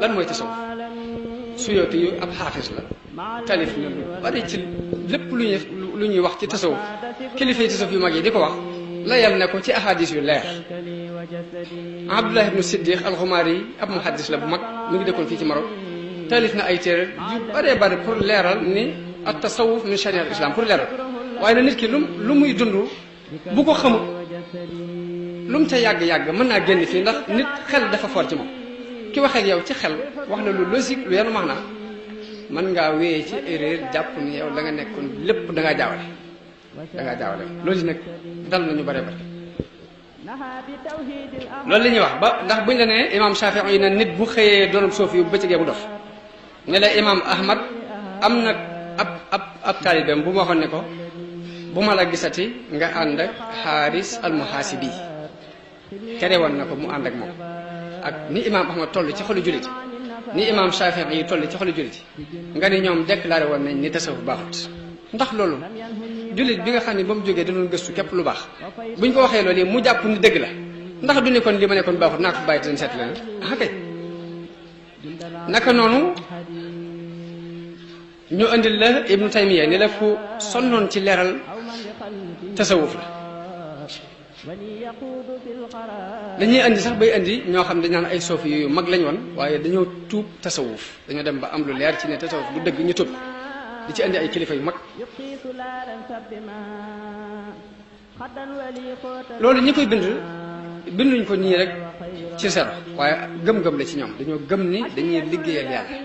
lan mooy tasawuf Suyuti yu ab xaafis la talif na lu bari ci lépp lu ñuy wax ci tasawuf kilifa yi tasawuf yu mag yi di ko wax layal ne ko ci ahadis yu leer. Abdullah ibnu Siddiq al-Xumaari yi ab muhaddis la bu mag mu ngi dëkkoon fii ci Maroc talif na ay téere yu bëree bëri pour leeral ni at tasawuf min shariat al islam pour leeral waaye na nit ki lu muy dund bu ko xamul lu mu ca yàgg-yàgg mën naa génn fii ndax nit xel dafa fort ci moom ki waxee ak yow ci xel wax na lu logique lu yenu maanaa mën ngaa wéyee ci erreur jàpp ni yow la nga nekkoon lépp da ngaa jaawale loolu nag dal nañu bëree bëri loolu la ñuy wax ba ndax buñ la nee imam Shafii yi ne nit bu xëyee doonam soofi yu bëccëgee bu dof ne la imam Ahmad am na ab taalibeem bu ma waxoon ne ko bu ma la gisati nga ànd ak Xaaris al-Muhaasibi tere woon na ko mu ànd ak moom ak ni imam Ahmad toll ci xolu jullit ni imam Shafii yi toll ci xolu jullit nga ni ñoom déclaré woon nañ ni tasawuf baaxut ndax loolu jullit bi nga xam ne ba mu jógee da doon gëstu képp lu baax buñ ko waxee loolu mu jàpp ni dëgg la ndax du ne kon li ma nekkoon baaxut naa ko bàyyi te seet leneen ah kay naka noonu ñu indil la Ibnu Taymiya ni la fu sonnoon ci leeral tasawuf la dañuy indi sax bay indi ñoo xam dañ naan ay soofi yu mag lañ woon waaye dañoo tuub tasawuf dañoo dem ba am lu leer ci ne tasawuf bu dëgg ñu tuub di ci indi ay kilifa yu mag loolu ñi koy binduñ ko nii rek ci sero waaye gëm-gëm la ci ñoom dañoo gëm ni dañuy liggéeyal yàlla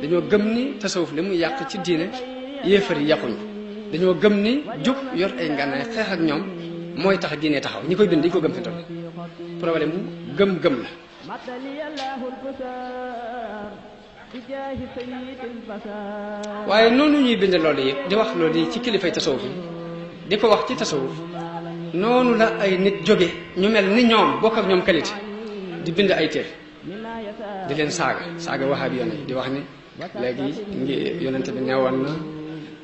dañoo gëm ni tasawuf li muy yàq ci diine yéefar yi yàquñu dañoo gëm ni jub yor ay ngànnaay xeex ak ñoom mooy tax diine taxaw ñi koy bind dañu ko gëm fi toll problème mu gëm-gëm la waaye noonu ñuy bind loolu yi di wax loolu yi ci kilifay tasawuf yi di ko wax ci tasawuf noonu la ay nit jóge ñu mel ni ñoom bokk ak ñoom qualité di bind ay téere di leen saaga wahabi yoon yi di wax ni léegi ngi yonente bi neewoon na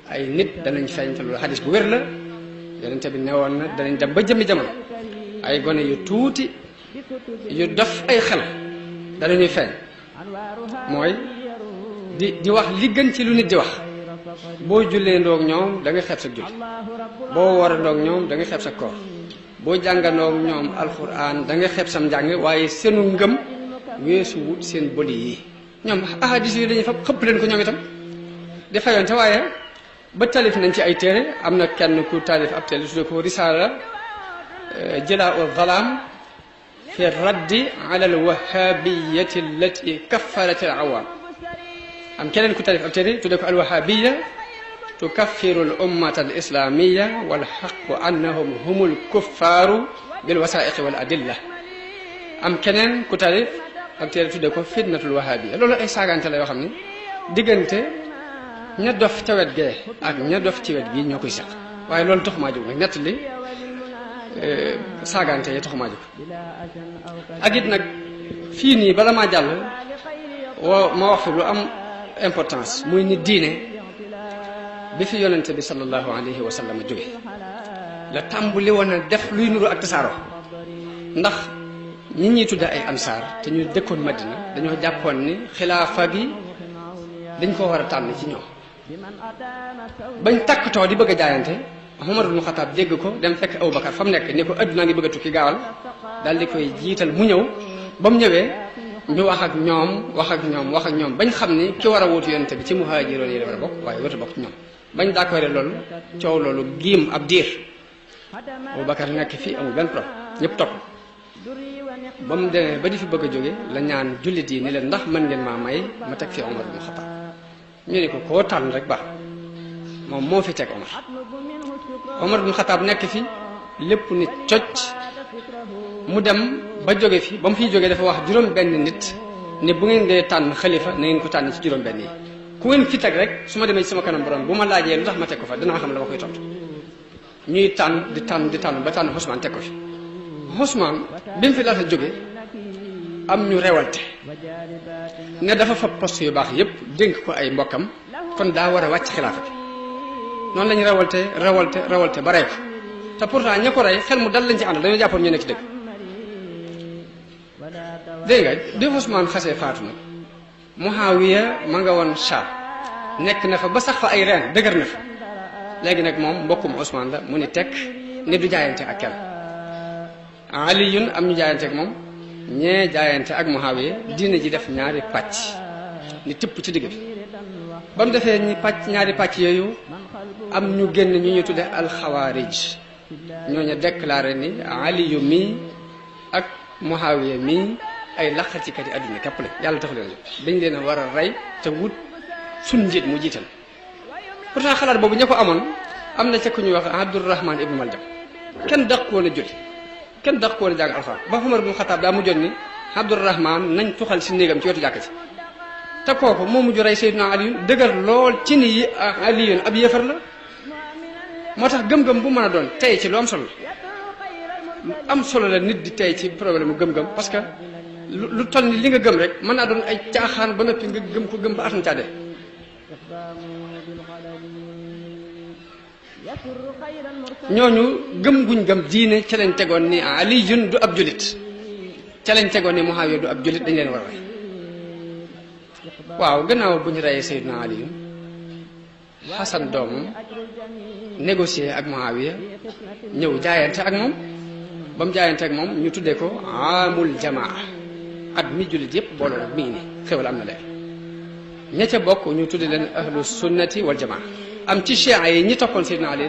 ay nit danañ feeñ te loolu xadis bu wér la yonente bi neewoon na danañ dem ba jëmmi jamono ay gone yu tuuti yu def ay xel danañuy feeñ mooy di wax li gën ci lu nit di wax boo jullee ndoog ñoom da nga xeeb sa julli boo war a ndoog ñoom da nga xeeb sa koor boo jàngandoog ñoom alxuraan da nga xeeb sam njàng waaye seenu ngëm weesu wut seen boli yi ñoom ahadis yi dañuy fa xëpp leen ko ñoom itam di fayoon te waaye ba talif nañ ci ay téere am na kenn ku talif ab téere tudde ko risaala jilaa u zalaam fi raddi ala al wahabiyati allati kaffarat al awaam am keneen ku talif ab téere tudde ko al wahabiya tukaffiru al ummata al islamiya wal haqqu annahum humul kuffaaru bil wasaiqi wal adilla am keneen ku talif ab téere tudde ko fitnatul wahabiya loolu ay saagante la yoo xam ne diggante ña dof ca wet gee ak ña dof ci wet gii ñoo koy seq waaye loolu taxumaa jóg nag nett li saagante yi taxumaa jóg ak it nag fii nii bala maa jàll ma wax fi lu am importance muy ni diine bi fi yonente bi sallallahu alayhi wa sallam jóge la tàmbali woon a def luy nuru ak tasaaroo ndax ñi ñuy tudde ay ansaar te ñu dëkkoon Madina dañoo jàppoon ni xilaafa gi dañ ko war a tànn ci ñoom bañ takkatoo di bëgg a jaayante Umar ibn Xattaab dégg ko dem fekk Abubakar fa mu nekk ni ko adduna ngi bëgg a tukki gaawal daal di koy jiital mu ñëw ba mu ñëwee ñu wax ak ñoom bañ xam ni ki war a wuutu yonente bi ci muhaajiroon yi la war a bokk waaye warut a bokk ci ñoom bañ d'accord loolu coow loolu giim ab diir Abubakar nekk fii amul benn problème ñëpp topp ba mu demee ba di fi bëgg a jóge la ñaan jullit yi ni leen ndax mën ngeen maa may ma teg fi Umar ibn Xattaab ñu ne ko koo tànn rek baax moom moo fi teg Umar ibn Xattaab nekk fi lépp nit cocc mu dem ba jóge fi ba mu fiy jógee dafa wax juróom benn nit ne bu ngeen dee tànn xalifa na ngeen ko tànn ci juróom benn yi ku ngeen fi teg rek su ma demee ci sama kanam borom bu ma laajee lu tax ma teg ko fa dinaa xam la ma koy tontu ñuy tànn di tànn ba tànn Usmaan teg ko fi Usmaan bi mu fi laata jóge am ñu rewalte ne dafa fa poste yu baax yépp dénk ko ay mbokkam kon daa war a wàcc xilaafa bi noonu lañu rewalte ba rey ko te pourtant ña ko rey xel mu dal lañ ci àndal dañoo jàppoon ñu nekk ci dëgg dégg nga bi Usmaan xasee faatu nag Muawiya ma nga woon Sham nekk na fa ba sax fa ay reen dëgër na fa léegi nag moom mbokkum Ousmane la mu ni tekk ne du jaayante ak kenn. Aliyun am ñu jaayante ak moom ñee jaayante ak Muawiya diine ji def ñaari pàcc ni tipp ci digg bi ba mu defee ñaari pàcc yooyu am ñu génn ñu ñu tudde alxawaarij ñooñu déclaré ni Aliyu mii ak Muawiya mii ay laqatikat yi àdduna képp la yàlla taxu leen dañ leen a war a rey te wut sun njiit mu jiital. pourtant xalaat boobu ña ko amoon am na ca ku ñuy wax Abdurrahman ibnu Maljam kenn daq woon a julli kenn daq woon a jàng alxuraan ba Umar ibnu Xataab daa mujjoon ni Abdurrahman nañ tuxal si néegam ci wetu jàkk ci te kooku moo mujj rey Seydina Aliyun dëgër lool ci ni yi Aliyun ab yéefar la. moo tax gëm-gëm bu mën a doon tey ci lu am solo lu am solo la nit di tey ci problème mu gëm-gëm parce que lu toll ni li nga gëm rek mën naa doon ay caaxaan ba noppi nga gëm ko gëm ba atam caa dee. ñooñu gëm guñ gëm diine ca lañ tegoon ni Aliyun du ab julit ca lañ tegoon ni Muawiya du ab julit dañ leen war a rey. waaw gannaaw bu ñu reyee Seydina Aliyun Xasan doomam négocier ak Muawiya ñëw jaayante ak moom ba mu jaayante ak moom ñu tuddee ko amul jamaa at mi jullit yëpp booloo nag mi ngi nii xewal am na leer ña ca bokk ñu tudde leen ahlu sunnati wal jamaa am ci chia yi ñi toppoon Seydina Ali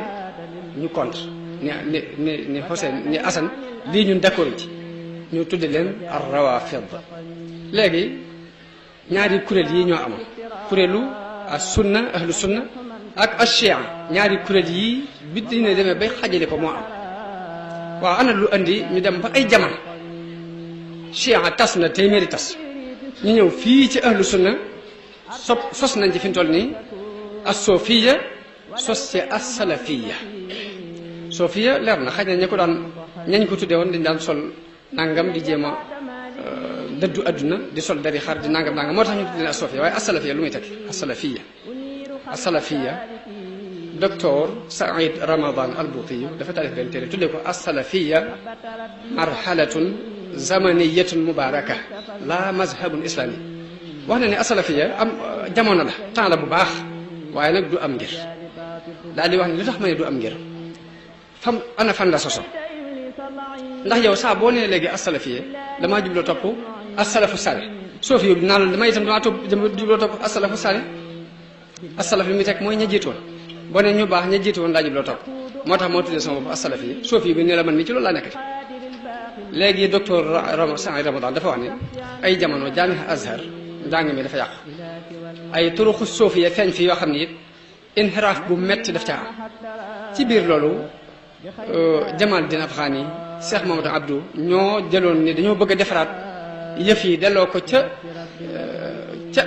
ñu contre ni Hussein ni Asan lii ñun d'accord ci ñu tudde leen ar rawafid léegi ñaari kuréel yi ñoo amoon kuréelu as sunna ahlu sunna ak ashia ñaari kuréel yi bi dina demee bay xajale ko moo am waaw ana lu andi ñu dem ba ay jamono chia tas na téeméeri tas ñu ñëw fii ci ahlu sunna sos nañ ci fi mu toll nii as-sofiya sos ci as-salafiya sofiya leer na xaj na ña ko daan ñañ ko tuddee woon dañ daan sol nangam di jéem a dëddu adduna di sol dari xar di nangam nangam moo tax ñu tuddee as-sofiya waaye as-salafiya lu muy tekki as-salafiya as-salafiya docteur Saïd Ramadan al-Bouti dafa taalif benn téere tuddee ko as-salafiya marhalatun zamaniyatun mubaraka la mazhabun islami wax na ne as-salafiya am jamono la temps la bu baax waaye nag du am ngir daal di wax ne lu tax ma ne du am ngir ana fan la soso ndax yow saa boo nee léegi as-salafiya damaa jubloo topp as-salafu salih soofi yow naa la damay itam damaa jubloo topp as-salafu salih as-salaf li muy teg mooy ña jiitu woon boo ne ñu baax ña jiitu woon laa jubloo topp moo tax moo tuddee sama bopp as-salafiya soofi bi ne la man mi ci loolu laa nekkati léegi docteur Saïd Ramadan dafa wax ne ay jamono jaami Azhar njàng mi dafa yàqu ay turuxu soofiya feeñ fi yoo xam ne it inxiraaf bu metti daf caa am ci biir loolu Jamal Din Afghani Cheikh Mamadou Abdou ñoo jëloon ni dañoo bëgg a defaraat yëf yi delloo ko ca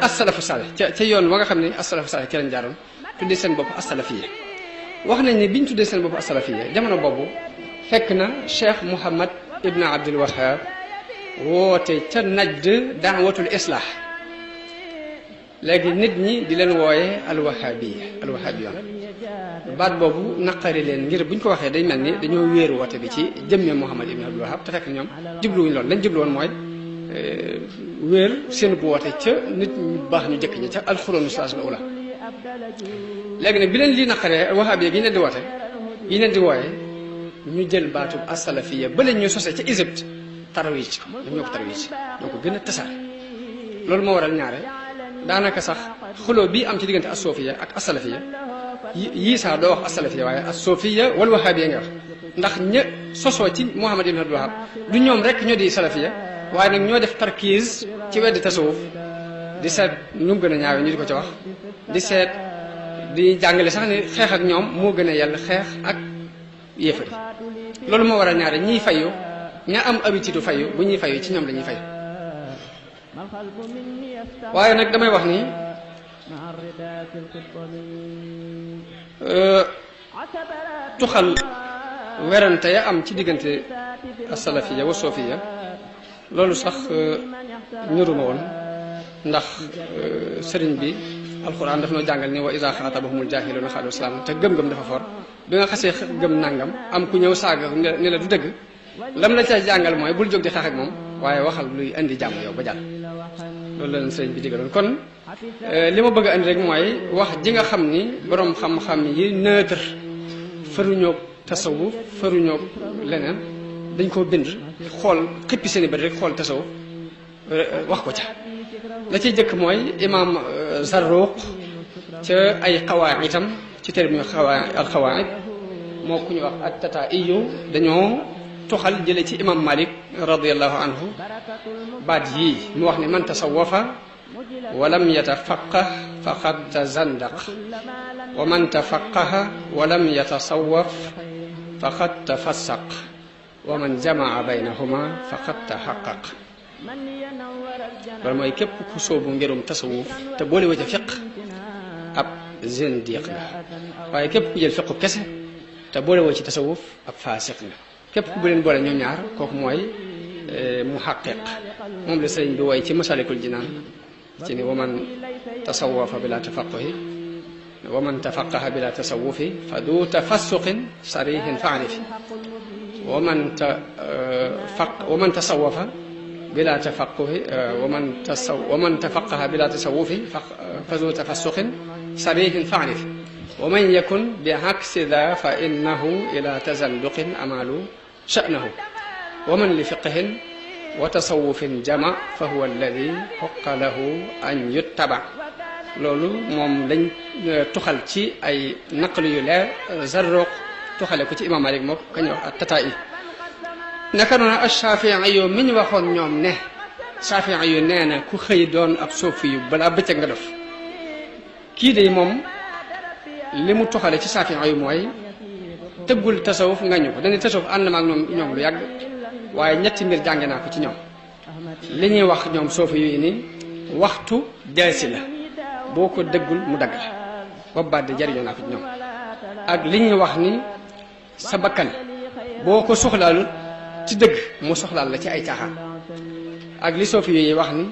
as-salafu salih ca yoon wa nga xam ne as-salafu salih ci lañ jaaroon tuddee seen bopp as-salafiya wax nañ ne biñ tuddee seen bopp as-salafiya jamono boobu fekk na Cheikh Mouhamad Ibn Abdul Wahab woote ca Najd daawatul islah léegi nit ñi di leen wooye alwahabiya baat boobu naqari leen ngir buñ ko waxee day mel ni dañoo wéeru woote bi ci jëmme Muhammad ibn Abdul Wahab te fekk ñoom jubluwuñu loolu lañ jublu woon mooy wéer seen bu woote ca nit ñu baax ñu jëkk ñi ca alxuroonu salasul ula léegi nag bi leen lii naqaree wahabiya gi leen di woote yi leen di wooye ñu jël baatub as-salafiyya ba leen ñu sosee ca Égypte tarawij ko ñoom ñoo ko tarawij ñoo ko gën a tasaare loolu moo waral ñaare daanaka sax xuloo bii am ci diggante as-sufiyya ak as-salafiyya yii saa doo wax as-salafiyya waaye as-sufiyya wal wahabiyya nga wax ndax ña sosoo ci Muhammad ibn Abdul Wahab du ñoom rek ñoo di salafiyya waaye nag ñoo def tarkiis ci weddi tasawuf di seet nu mu gën a ñaawe ñu di ko ci wax di seet di jàngale sax ni xeex ak ñoom moo gën a yàlla xeex ak yéefari loolu moo waral ñaare ñiy fayu ña am habitude fayu bu ñuy fayu ci ñoom lañuy fayu waaye nag damay wax ni tuxal werante ya am ci diggante as-salafiyya wa sufiyya loolu sax ñëruma woon ndax sëriñ bi alquran daf noo jàngal ni wa iza xaatabahumul jaahiluuna qaalu salaam te gëm-gëm dafa for bi nga xasee gëm nangam am ku ñëw saaga ne la du dëgg lam la ca jàngal mooy bul jóg di xeex ak moom waaye waxal luy indi jàmm yow ba jàll loolu la leen sëriñ bi digaloon kon li ma bëgg a indi rek mooy wax ji nga xam ni borom xam-xam yi neutre faruñoo tasawuf faruñoo leneen dañ koo bind xool xippi seeni bët rek xool tasawuf wax ko ca la ciy jëkk mooy imaam Zarruq ca ay xawaid itam ci téere bi ñu al xawaid moo ku ñu wax at-Tataa'iyu dañoo tuxal jële ci imam Malik radiyallahu anhu baat yii mu wax ni man tasawwafa walam yatafaqqah faqad tazandaq wa man tafaqqaha walam yatasawwaf faqad tafassaq wa man jamaa baynahuma faqad tahaqqaq loolu mooy képp ku sóobu ngirum tasawuf te boole wa ca fiq ab zindiq la waaye képp ku jël fiqu kese te boole woo ci tasawuf ab faasiq la képp ku bu leen boole ñoom ñaar kooku mooy muhaqqiq moom la sëriñ bi woy ci masalikul jinaan ci ni waman tasawafa bila tafaqquhi waman tafaqaha bila tasawufi fa du tafassuqin sarihin faarifi waman tasawafa bila tafaqquhi waman tafaqaha bila tasawufi fa du tafassuqin sarihin faarifi wa man yakun bi aksi da fa innahu ila tazanduqin amalu sha'nahu wa man li fiqhin wa tasawufin jama fa huwa alladi xoqa lahu an yuttaba loolu moom lañ tuxal ci ay naqlu yu leer Zarruq tuxale ko ci imam Malik moo ka ñu wax at-Tataa'i naka noonu ash-Shaafi'i yu mi ñu waxoon ñoom ne Shaafi'i yu nee na ku xëy doon ab suufi yu balaa bëccëg nga def kii de moom li mu toxale ci Saafi'i yu mooy tëggul tasawuf nga ñu ko dañuy tasawuf ànd na ma ak ñoom lu yàgg waaye ñetti mbir jànge naa ko ci ñoom li ñuy wax ñoom soofi yu ni waxtu jaasi la boo ko dëggul mu dagg la boobu baat de jariñoo naa ko ci ñoom ak li ñuy wax ni sa bakkan boo ko soxlaalul ci dëgg mu soxlaal la ci ay caaxaan ak li soofi yi wax ni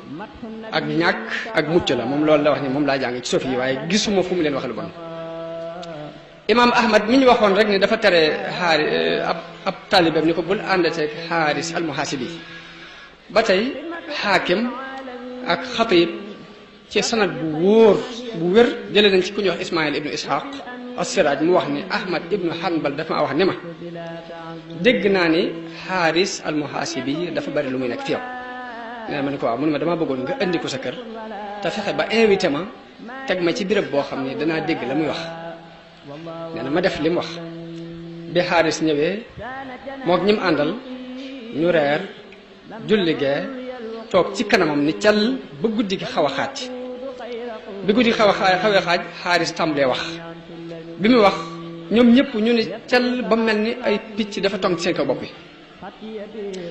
ak ñàkk ak mucc la moom loolu la wax ni moom laa jàng ci soofi yi waaye gisuma fu mu leen wax lu bon imam Ahmad mi ñu waxoon rek ni dafa tere ab taalibeem ni ko bul àndateeg Xaaris al-Muhaasibi ba tey xaakim ak xatib ci sanad bu wóor bu wér jëlee nañ ci ku ñuy wax Ismaïl ibnu Ishaq as-Siraaj mu wax ni Ahmad ibnu Hanbal dafa ma wax ni ma dégg naa ni Xaaris al-Muhaasibi dafa bari lu muy nekk fi yow nee na ma ne ko waaw mu ne ma damaa bëggoon nga indi ko sa kër te fexe ba invité ma teg ma ci béréb boo xam ne danaa dégg la muy wax nee na ma def li mu wax bi Xaaris ñëwee mook ñi mu àndal ñu reer julli gee toog ci kanamam ni cal ba guddi gi xaw a xaaj bi guddi gi xawee xaaj Xaaris tàmbalee wax bi mu wax ñoom ñëpp ñu ne cal ba mel ni ay picc dafa tong ci seen kaw bopp yi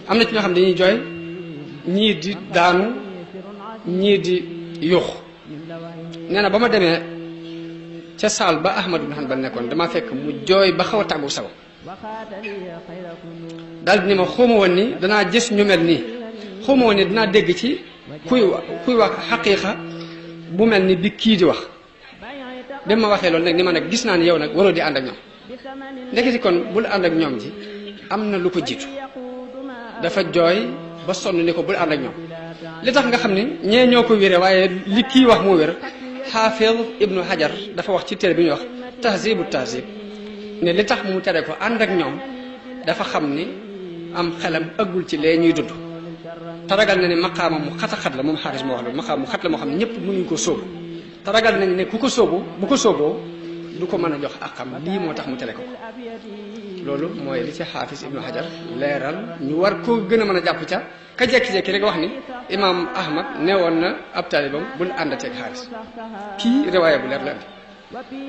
am na ci ñoo xam dañuy jooy ñii di daanu ñii di yuux nee na ba ma demee ca saal ba Ahmad ibn Hanbal nekkoon dama fekk mu jooy ba xaw a tàggu sago daal di ni ma xawma woon ni danaa gis ñu mel nii xawma woon ni dinaa dégg ci kuy wax xaqiiqa bu mel ni bi kii di wax bi ma waxee loolu nag ni ma nag gis naa ni yow nag waroo di ànd ak ñoom ndeketi kon bul ànd ak ñoom ji am na lu ko jiitu dafa jooy ba sonn ni ko bul ànd ak ñoom li tax nga xam ni ñee ñoo ko wéree waaye li kii wax moo wér Xaafid ibnu Hajar dafa wax ci téere bi ñuy wax tahzibu tahzib ne li tax mu tere ko ànd ak ñoom dafa xam ni am xelam ëggul ci lee ñuy dudd te ragal na ne maqaama mu xat la moom Xaaris moo wax loolu maqaama mu xat la moo xam ne ñëpp mënuñu ko sóobu te ragal nañ ne ku ko sóobu bu ko sóoboo du ko mën a jox akam lii moo tax mu tere ko loolu mooy li ci Xaafis ibnu Hajar leeral ñu war koo gën a mën a jàpp ca ka jekki-jekki rek wax ni imaam Ahmad neewoon na ab taalibam bul àndateeg Xaaris kii riwaaya bu leer la andi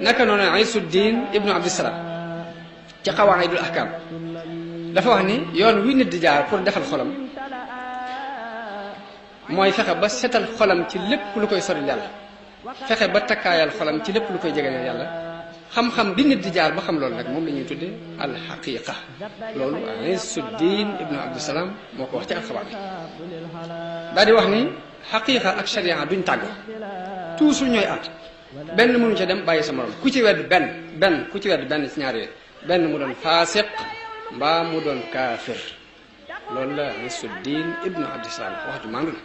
naka noonu Isuddin ibnu Abdissalaam ci Qawaa'idul Ahkaam dafa wax ni yoon wi nit di jaar pour defal xolam mooy fexe ba setal xolam ci lépp lu koy sori yàlla fexe ba takkaayal xolam ci lépp lu koy jegeñal yàlla xam-xam bi nit di jaar ba xam loolu nag moom la ñuy tudde alxaqiqa loolu Isuddin ibnu Abdissalaam moo ko wax ci alxabaar daal di wax ni xaqiqa ak sharia duñ tàggoo toujours ñooy ànd benn mënu ca dem bàyyi sa morom ku ci wedd benn ci ñaar yooyu benn mu doon faasiq mbaa mu doon kaafir loolu la Isuddin ibnu Abdi Salih wax ju màndu la